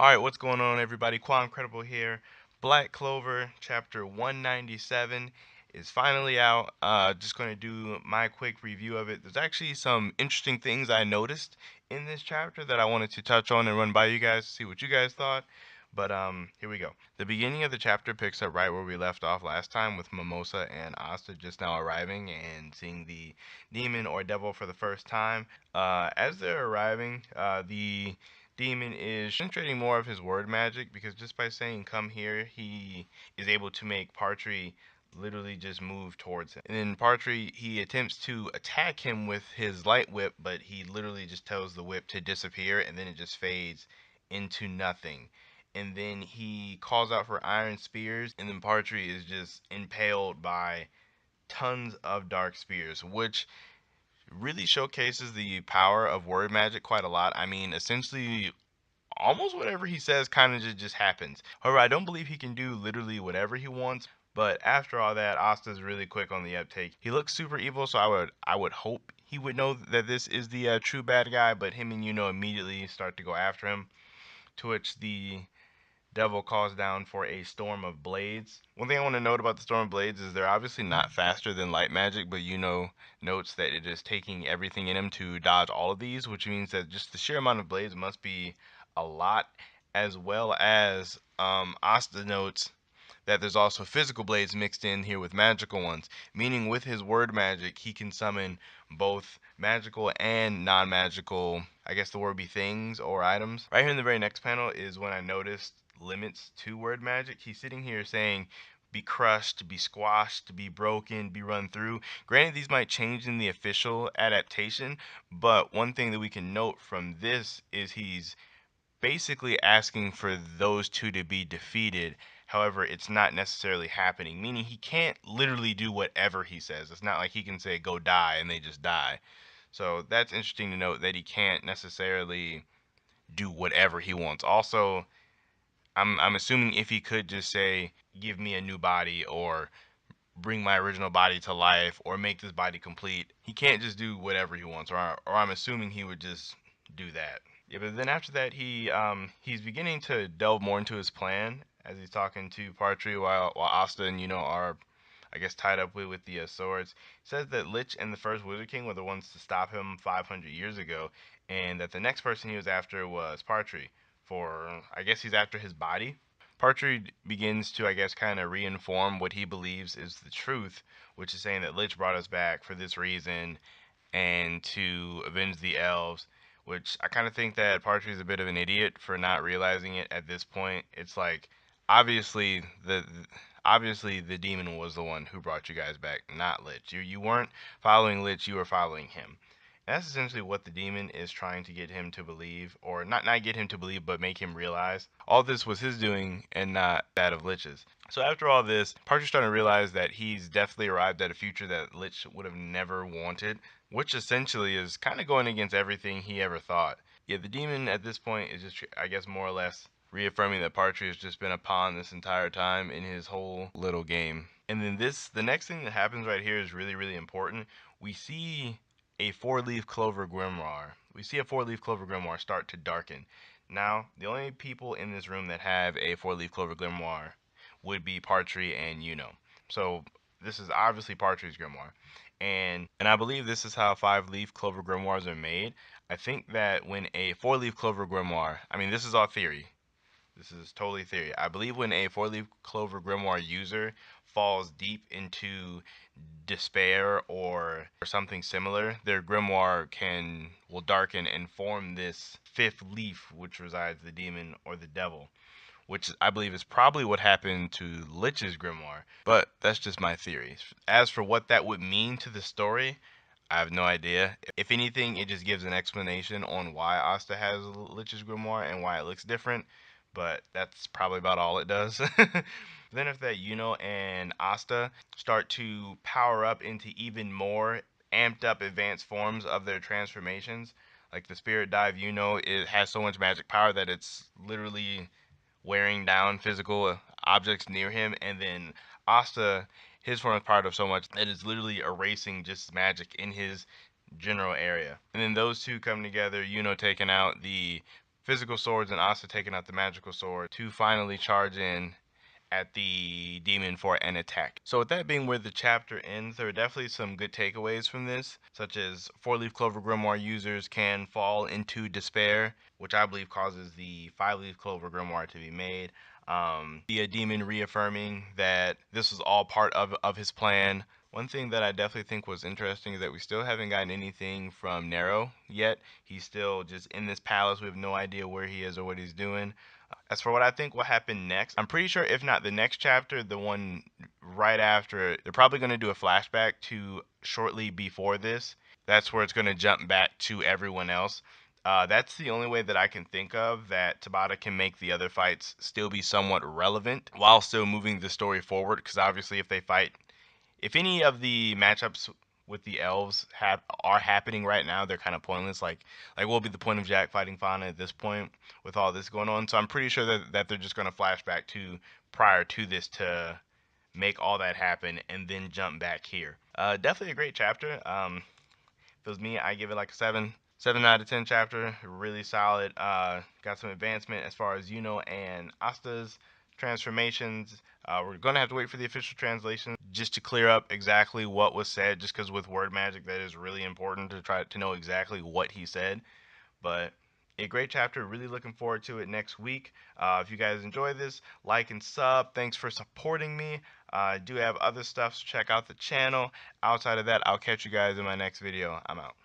Alright, what's going on everybody? Quancredible here. Black Clover chapter 197 is finally out. Just going to do my quick review of it. There's actually some interesting things I noticed in this chapter that I wanted to touch on and run by you guys to see what you guys thought. But here we go. The beginning of the chapter picks up right where we left off last time with Mimosa and Asta just now arriving and seeing the demon or devil for the first time. As they're arriving, the demon is concentrating more of his word magic because just by saying come here, he is able to make Partry literally just move towards him. And then Partry, he attempts to attack him with his light whip, but he literally just tells the whip to disappear and then it just fades into nothing. And then he calls out for iron spears, and then Partry is just impaled by tons of dark spears, which really showcases the power of word magic quite a lot. I mean, essentially, almost whatever he says kind of just happens. However, I don't believe he can do literally whatever he wants. But after all that, Asta's really quick on the uptake. He looks super evil, so I would hope he would know that this is the true bad guy. But him and immediately start to go after him. To which the devil calls down for a storm of blades. One thing I want to note about the storm of blades is they're obviously not faster than light magic, but notes that it is taking everything in him to dodge all of these, which means that just the sheer amount of blades must be a lot, as well as Asta notes that there's also physical blades mixed in here with magical ones, meaning with his word magic, he can summon both magical and non-magical, I guess the word would be things or items. Right here in the very next panel is when I noticed limits to word magic. He's sitting here saying be crushed, be squashed, be broken, be run through. Granted, these might change in the official adaptation, but one thing that we can note from this is he's basically asking for those two to be defeated. However, it's not necessarily happening, meaning he can't literally do whatever he says. It's not like he can say go die and they just die. So that's interesting to note that he can't necessarily do whatever he wants. Also, I'm assuming if he could just say give me a new body or bring my original body to life or make this body complete, he can't just do whatever he wants, or I'm assuming he would just do that. Yeah, but then after that, he's beginning to delve more into his plan as he's talking to Partry while Asta and are, I guess, tied up with the swords. He says that Lich and the first Wizard King were the ones to stop him 500 years ago, and that the next person he was after was Partry. For I guess he's after his body. Partry begins to, I guess, kind of reinform what he believes is the truth, which is saying that Lich brought us back for this reason and to avenge the elves, which I kind of think that Partry's a bit of an idiot for not realizing it at this point. It's like obviously the demon was the one who brought you guys back, not Lich. You weren't following Lich, you were following him. And that's essentially what the demon is trying to get him to believe, or not get him to believe, but make him realize. All this was his doing and not that of Lich's. So after all this, Partridge's starting to realize that he's definitely arrived at a future that Lich would have never wanted, which essentially is kind of going against everything he ever thought. Yeah, the demon at this point is just, I guess, more or less reaffirming that Partridge has just been a pawn this entire time in his whole little game. And then the next thing that happens right here is really, really important. We see a four-leaf clover grimoire. We see a four-leaf clover grimoire start to darken. Now, the only people in this room that have a four-leaf clover grimoire would be Partry and So this is obviously Partry's grimoire. And I believe this is how five-leaf clover grimoires are made. I think that when a four-leaf clover grimoire, I mean this is all theory. This is totally theory. I believe when a four-leaf clover grimoire user falls deep into despair or something similar, their grimoire will darken and form this fifth leaf which resides the demon or the devil, which I believe is probably what happened to Lich's grimoire, but that's just my theory. As for what that would mean to the story, I have no idea. If anything, it just gives an explanation on why Asta has Lich's grimoire and why it looks different, but that's probably about all it does. Then after that, and Asta start to power up into even more amped up advanced forms of their transformations. Like the Spirit Dive, it has so much magic power that it's literally wearing down physical objects near him, and then Asta, his form is part of so much that it's literally erasing just magic in his general area. And then those two come together, taking out the physical swords and Asta taking out the magical sword to finally charge in at the demon for an attack. So with that being where the chapter ends, there are definitely some good takeaways from this, such as 4-leaf clover grimoire users can fall into despair, which I believe causes the 5-leaf clover grimoire to be made. The demon reaffirming that this was all part of his plan. One thing that I definitely think was interesting is that we still haven't gotten anything from Nero yet. He's still just in this palace. We have no idea where he is or what he's doing. As for what I think will happen next, I'm pretty sure if not the next chapter, the one right after it, they're probably going to do a flashback to shortly before this. That's where it's going to jump back to everyone else. That's the only way that I can think of that Tabata can make the other fights still be somewhat relevant while still moving the story forward. Because obviously, if any of the matchups with the elves are happening right now, they're kind of pointless. Like what will be the point of Jack fighting Fauna at this point with all this going on? So I'm pretty sure that they're just going to flash back to prior to this to make all that happen and then jump back here. Definitely a great chapter. If it was me, I give it like a 7 out of 10 chapter. Really solid. Got some advancement as far as Yuno and Asta's transformations. We're going to have to wait for the official translation just to clear up exactly what was said, just because with word magic that is really important to try to know exactly what he said. But a great chapter. Really looking forward to it next week. If you guys enjoy this, like and sub. Thanks for supporting me. I do have other stuff, so check out the channel. Outside of that, I'll catch you guys in my next video. I'm out.